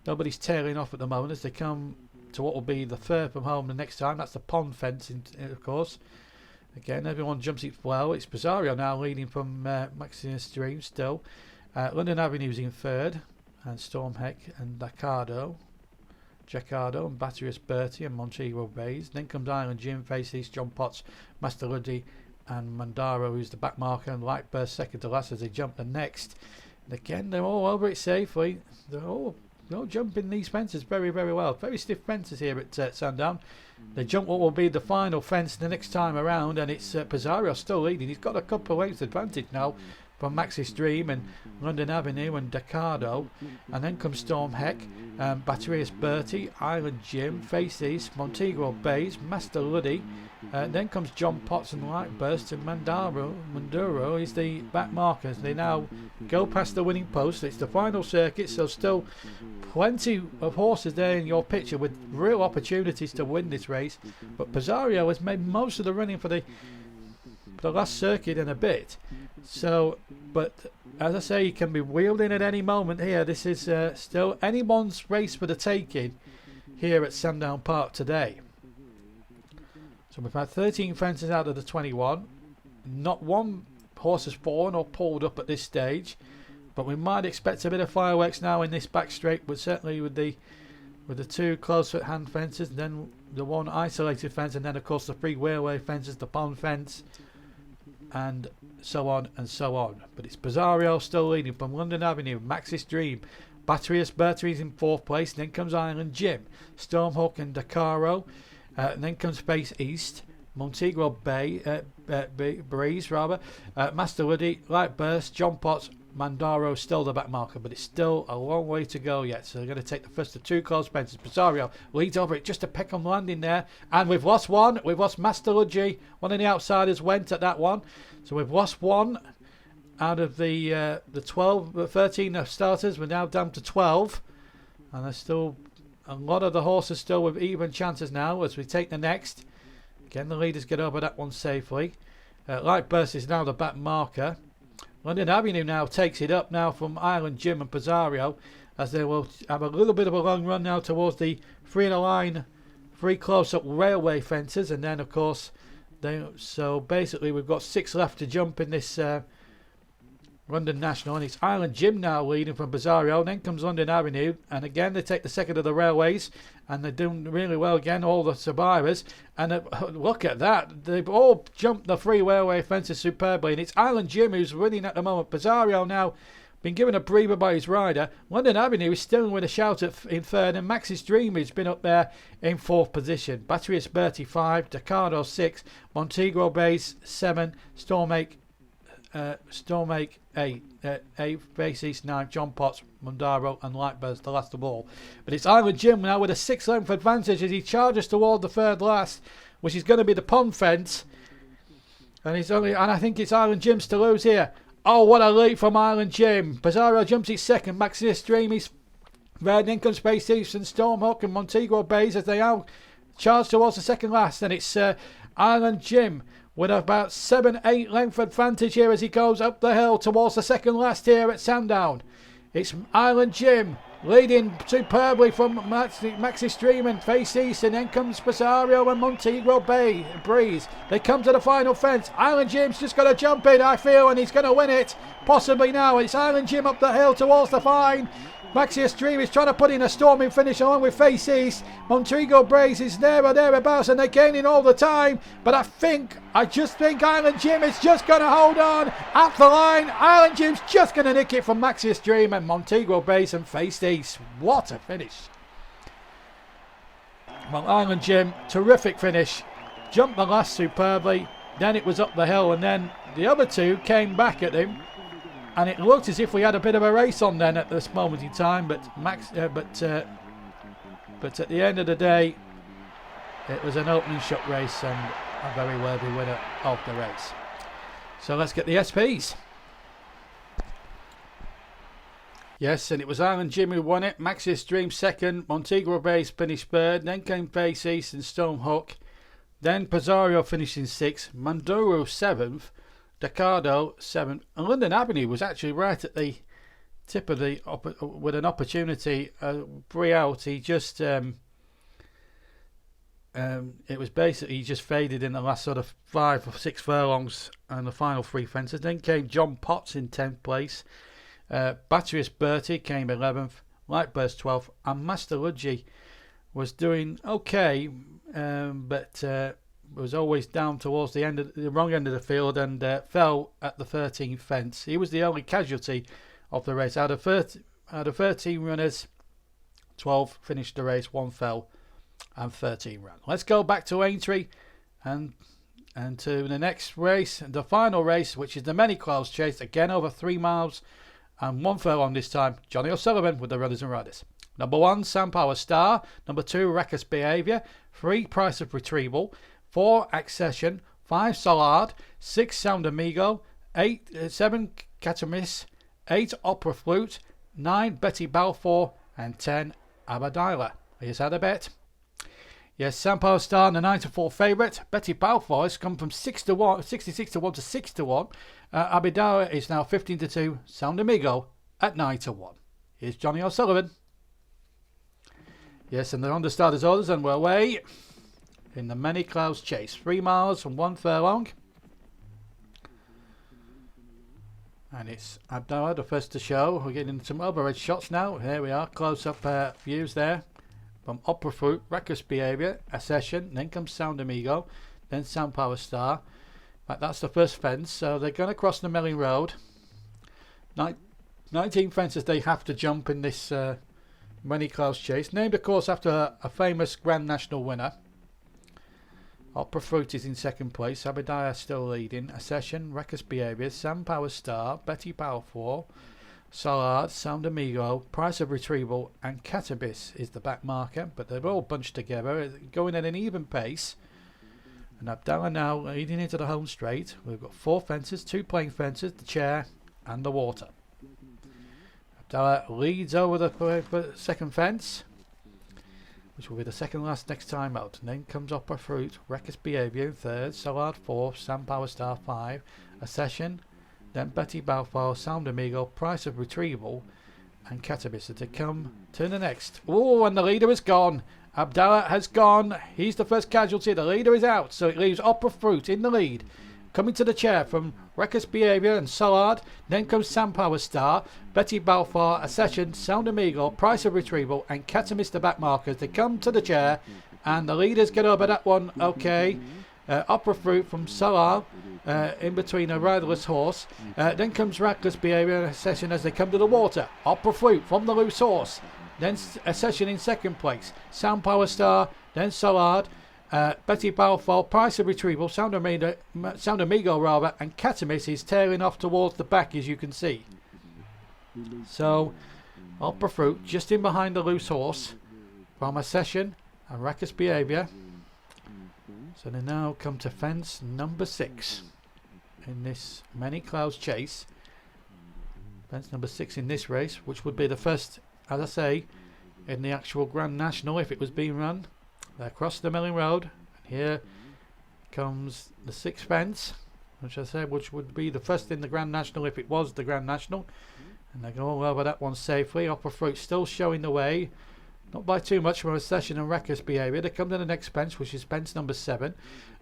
S1: Nobody's tailing off at the moment as they come to what will be the third from home the next time. That's the pond fence, of course. Again, everyone jumps it well. It's Pizarro now leading from Maximus Dream still. London Avenue's in third, and Storm Heck and Jacardo and Batteries Bertie and Montego Bays. Then comes Island Jim, Face East, John Potts, Master Luddy, and Mandaro, who's the back marker, and Light Burst second to last as they jump the next. And again, they're all over it safely. They're all jumping these fences very, very well. Very stiff fences here at Sandown. They jump what will be the final fence the next time around, and it's Pizarro still leading. He's got a couple of lengths advantage now from Max's Dream and London Avenue and Jacardo. And then comes Storm Heck, Batteries Bertie, Island Jim, Face East, Montego Bays, Master Luddy. Then comes John Potts and Light Burst, and Manduro is the back markers. They now go past the winning post. It's the final circuit, so still plenty of horses there in your picture with real opportunities to win this race. But Pizarro has made most of the running for the last circuit and a bit. So, but as I say, he can be wheeled in at any moment here. This is still anyone's race for the taking here at Sandown Park today. So we've had 13 fences out of the 21. Not one horse has fallen or pulled up at this stage, but we might expect a bit of fireworks now in this back straight, but certainly with the 2 close at hand fences, and then the 1 isolated fence, and then of course the 3 railway fences, the pond fence, and so on and so on. But it's Pizarro still leading from London Avenue, Max's Dream, Batteries Bertie's in 4th place, then comes Island Jim, Stormhawk and Jacardo. And then comes Face East, Montego Breeze, Master Luddy, Light Burst, John Potts, Mandaro still the back marker, but it's still a long way to go yet. So they're going to take the first of 2 close fences. Pizarro leads over it, just a Peckham landing there, and we've lost one. We've lost Master Luddy. One of the outsiders went at that one, so we've lost one out of the 13 starters. We're now down to 12, and there's still a lot of the horses still with even chances now as we take the next. Again, the leaders get over that one safely. Light Burst is now the back marker. London Avenue now takes it up now from Island Jim and Pizarro, as they will have a little bit of a long run now towards the 3 in a line, 3 close-up railway fences, and then of course so basically we've got 6 left to jump in this London National, and it's Island Jim now leading from Pizarro. Then comes London Avenue, and again they take the second of the railways, and they're doing really well again, all the survivors. And look at that, they've all jumped the 3 railway fences superbly, and it's Island Jim who's winning at the moment. Pizarro now been given a breather by his rider. London Avenue is still with a shout in third, and Max's Dream has been up there in 4th position. Batteries Bertie 5, Jacardo 6, Montego Bays 7, Stormake 8, Face East 9, John Potts, Mandaro and Lightburst the last of all. But it's Island Jim now with a 6 length advantage as he charges toward the third last, which is going to be the pond fence. And I think it's Island Jim's to lose here. Oh, what a leap from Island Jim. Pizarro jumps his second, Maximus Dream is third, then comes Face East and Stormhawk and Montego Bays as they now charge towards the second last. And it's Island Jim with about 7-8 length advantage here as he goes up the hill towards the second last here at Sandown. It's Island Jim leading superbly from Maxi Stream and Face East, and then comes Pizarro and Montego Bay Breeze. They come to the final fence. Island Jim's just got to jump in, I feel, and he's going to win it. Possibly now. It's Island Jim up the hill towards the fine. Maxi Stream is trying to put in a storming finish along with Face East. Montego Breeze is there or thereabouts, and they're gaining all the time. But I just think Island Jim is just going to hold on at the line. Island Jim's just going to nick it from Maxi Stream and Montego Breeze and Face East. What a finish. Well, Island Jim, terrific finish. Jumped the last superbly. Then it was up the hill, and then the other two came back at him. And it looked as if we had a bit of a race on then at this moment in time, but but at the end of the day, it was an opening shot race and a very worthy winner of the race. So let's get the SPs. Yes, and it was Island Jim who won it. Maxis Dream second, Montego Bay finished third, then came Face East and Stone Hook, then Pizarro finishing sixth, Manduro seventh, Decado 7th, and London Avenue was actually right at the tip of the with an opportunity. Free out, he just it was basically he just faded in the last sort of 5 or 6 furlongs and the final 3 fences. Then came John Potts in 10th place, Batteries Bertie came 11th, Lightburst 12th, and Master Ludgie was doing okay, but was always down towards the wrong end of the field and fell at the 13th fence. He was the only casualty of the race. Out of 13 runners, 12 finished the race, 1 fell, and 13 ran. Let's go back to Aintree and to the next race, the final race, which is the Many Clouds Chase, again over 3 miles and 1 furlong this time. Johnny O'Sullivan with the runners and riders. Number 1, Sam Power Star. Number 2, Reckless Behaviour. 3, Price of Retrieval. 4, Accession. 5, Solard. 6, Sound Amigo. 7, Catamis. 8, Opera Flute. 9, Betty Balfour. And 10, Abadila. Here's how to bet. Yes, Sam Power Star, the 9-4 favourite. Betty Balfour has come from 66 to 1 to 6 to 1. Abadila is now 15 to 2. Sound Amigo at 9 to 1. Here's Johnny O'Sullivan. Yes, and they're on the starters' orders, and we're away in the Many Clouds Chase. 3 miles and 1 furlong. And it's Abdallah, the first to show. We're getting some overhead shots now. Here we are, close-up views there. From Opera Fruit, Reckless Behaviour, Accession, then comes Sound Amigo, then Sound Power Star. But that's the first fence, so they're going to cross the Melling Road. 19 fences they have to jump in this Many Clouds Chase, named of course after a famous Grand National winner. Opera Fruit is in second place, Abadiah still leading, Accession, Reckless Behaviour, Sam Power Star, Betty Balfour, Solard, Sound Amigo, Price of Retrieval and Catabis is the back marker, but they're all bunched together, going at an even pace. And Abdallah now leading into the home straight. We've got 4 fences, 2 plain fences, the chair and the water. Abdallah leads over the second fence, which will be the second last next time out. And then comes Opera Fruit, Reckless Behaviour in third, Solard 4, Sam Power Star 5, Accession, then Betty Balfour, Sound Amigo, Price of Retrieval and Catabis to come to the next. Oh, and the leader is gone. Abdallah has gone. He's the first casualty. The leader is out, so it leaves Opera Fruit in the lead. Coming to the chair from Reckless Behaviour and Solard. Then comes Sam Power Star, Betty Balfour, Accession, Sound Amigo, Price of Retrieval and Catamis the back markers. They come to the chair and the leaders get over that one. Okay. Opera Fruit from Solard in between a riderless horse. Then comes Reckless Behaviour and Accession as they come to the water. Opera Fruit from the loose horse. Then Accession in second place. Sound Power Star, then Solard, Betty Balfour, Price of Retrieval, Sound Amigo rather, and Catamis is tailing off towards the back as you can see. So Opera Fruit just in behind the loose horse from Accession and Reckless Behaviour. So they now come to fence number 6 in this Many Clouds Chase. Fence number 6 in this race, which would be the first, as I say, in the actual Grand National if it was being run. They cross the Melling Road. And here comes the 6th fence, which I said, which would be the first in the Grand National if it was the Grand National. And they go all over that one safely. Opera Fruit still showing the way. Not by too much from a Session and Reckless Behaviour. They come to the next bench, which is bench number 7.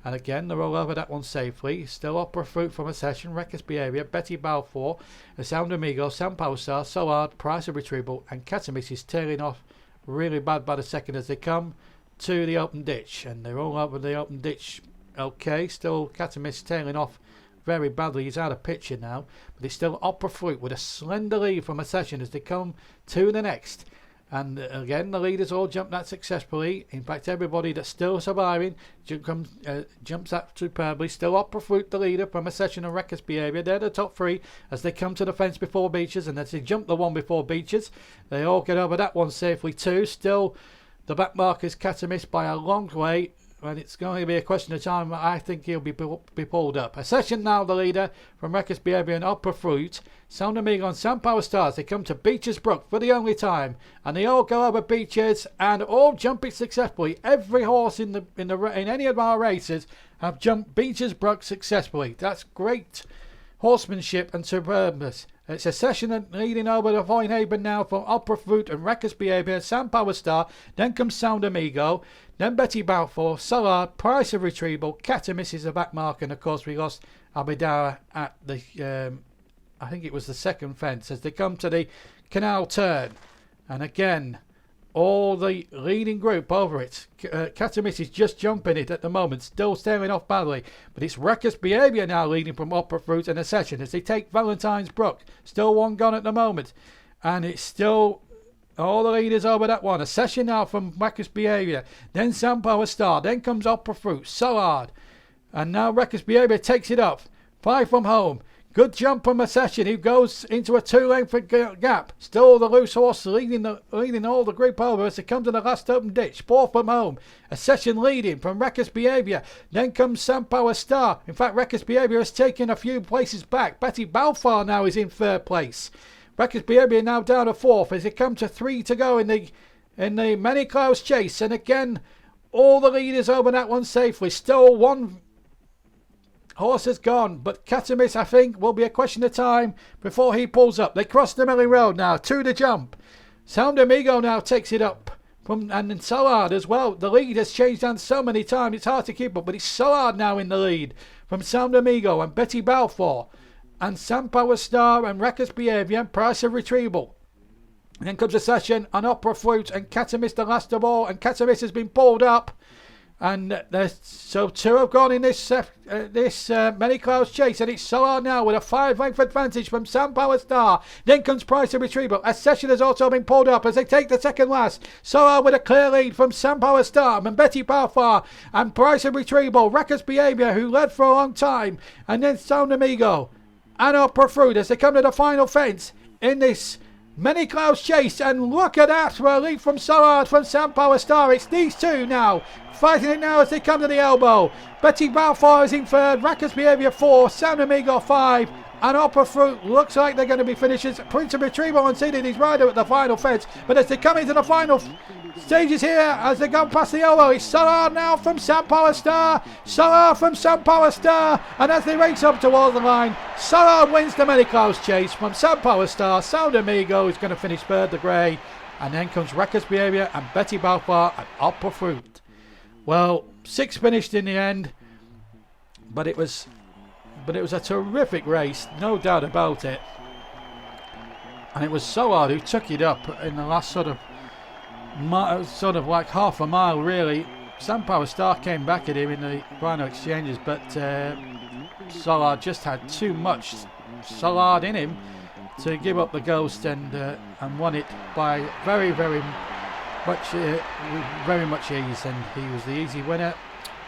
S1: And again, they're all over that one safely. Still Opera Fruit from a Session, Reckless Behaviour, Betty Balfour, A Sound Amigo, Sam Power Star, So Hard, Price of Retrieval, and Catamis is tailing off really bad by the second as they come to the open ditch. And they're all over the open ditch. Okay, still Catamis tailing off very badly. He's out of picture now, but it's still Opera Fruit with a slender lead from a Session as they come to the next. And again, the leaders all jumped that successfully. In fact, everybody that's still surviving jumps that superbly. Still Opera Fruit the leader from a Session of Reckless Behaviour. They're the top 3 as they come to the fence before Beechers, and as they jump the one before Beechers, they all get over that one safely too. Still the back markers Catamis by a long way. And it's going to be a question of time. I think he'll be pulled up. A Session now the leader from Reckless Behaviour and Opera Fruit. Sound Amigo and Sam Power Stars. They come to Beecher's Brook for the only time. And they all go over Beecher's and all jump it successfully. Every horse in any of our races have jumped Beecher's Brook successfully. That's great horsemanship and superbness. It's a Session leading over the Voinhaven now from Opera Fruit and Reckless Behaviour, Sam Power Star. Then comes Sound Amigo. Then Betty Balfour, Solar, Price of Retrieval, Catamis is a back mark, and of course we lost Abidara at the, I think it was the second fence as they come to the canal turn. And again, all the leading group over it. Catamis is just jumping it at the moment, still staring off badly. But it's Reckless Behaviour now leading from Opera Fruit and a Session as they take Valentine's Brook. Still one gone at the moment. And it's still all the leaders over that one. A Session now from Reckless Behaviour. Then Sam Power Star. Then comes Opera Fruit. So Hard. And now Reckless Behaviour takes it up. 5 from home. Good jump from a Session. He goes into a 2-length gap. Still the loose horse leading all the group over as they come to the last open ditch. 4 from home. A Session leading from Reckless Behaviour. Then comes Sam Power Star. In fact, Reckless Behaviour has taken a few places back. Betty Balfour now is in 3rd place. Reckless Behaviour now down to 4th as they come to 3 to go in the Many Clouds Chase. And again, all the leaders over that one safely. Still one horse has gone, but Catamis, I think, will be a question of time before he pulls up. They cross the Melly Road now, 2 to jump. Sound Amigo now takes it up. And So Hard as well. The lead has changed hands so many times, it's hard to keep up, but it's So Hard now in the lead from Sound Amigo and Betty Balfour. And Sam Power Star and Reckless Behaviour and Price of Retrieval. And then comes a Session and Opera Fruit and Catamis the last of all. And Catamis has been pulled up. And so 2 have gone in this Many Clouds Chase, and it's So Hard now with a 5-length advantage from Sam Power Star. Then comes Price of Retrieval. A Session has also been pulled up as they take the second last. So Hard with a clear lead from Sam Power Star and Betty Balfour and Price of Retrieval. Reckless Behaviour, who led for a long time, and then Sound Amigo and Opera Fruit as they come to the final fence in this Many Clouds Chase. And look at that for a lead from So Hard from Sam Power Star. It's these 2 now fighting it now as they come to the elbow. Betty Balfour is in 3rd, Reckless Behaviour 4, Sound Amigo 5, and Opera Fruit looks like they're going to be finishers. Prince of Retrieval unseated his rider at the final fence, but as they come into the final stages here, as they go past the elbow, it's So Hard now from Sam Power Star, So Hard from Sam Power Star, and as they race up towards the line, So Hard wins the Many Clouds Chase from Sam Power Star. Sound Amigo is going to finish 3rd, the grey, and then comes Reckless Behaviour and Betty Balfour and Opera Fruit. Well, 6 finished in the end, but it was a terrific race, no doubt about it. And it was So Hard who took it up in the last sort of like half a mile, really. Sam Power Star came back at him in the final exchanges, but So Hard just had too much So Hard in him to give up the ghost and won it by very much ease, and he was the easy winner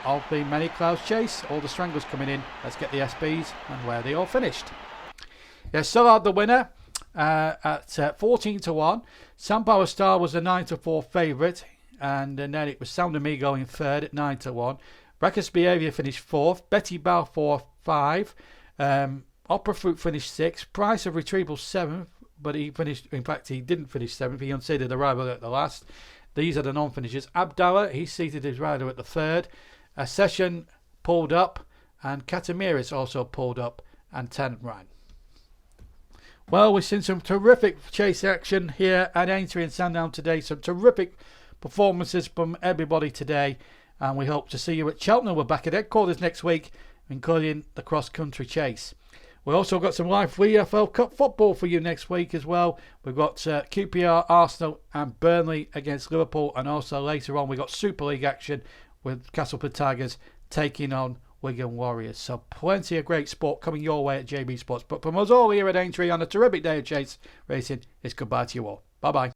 S1: of the Many Clouds Chase. All the stranglers coming in. Let's get the SBs and where they all finished. Yes, So Hard the winner at 14 to 1. Sam Power Star was a 9 to 4 favourite, and then it was Sound Amigo in 3rd at 9 to 1. Reckless Behaviour finished 4th. Betty Balfour 5. Opera Fruit finished 6th. Price of Retrieval 7th. But he finished, in fact, he didn't finish 7th. He unseated the rider at the last. These are the non-finishers. Abdallah, he seated his rider at the 3rd. A Session pulled up, and Catamiris also pulled up, and 10 ran. Well, we've seen some terrific chase action here at Aintree and Sandown today. Some terrific performances from everybody today. And we hope to see you at Cheltenham. We're back at headquarters next week, including the cross-country chase. We've also got some live EFL Cup football for you next week as well. We've got QPR, Arsenal and Burnley against Liverpool. And also later on we've got Super League action with Castleford Tigers taking on Wigan Warriors. So plenty of great sport coming your way at JB Sports. But from us all here at Aintree on a terrific day of chase racing, it's goodbye to you all. Bye-bye.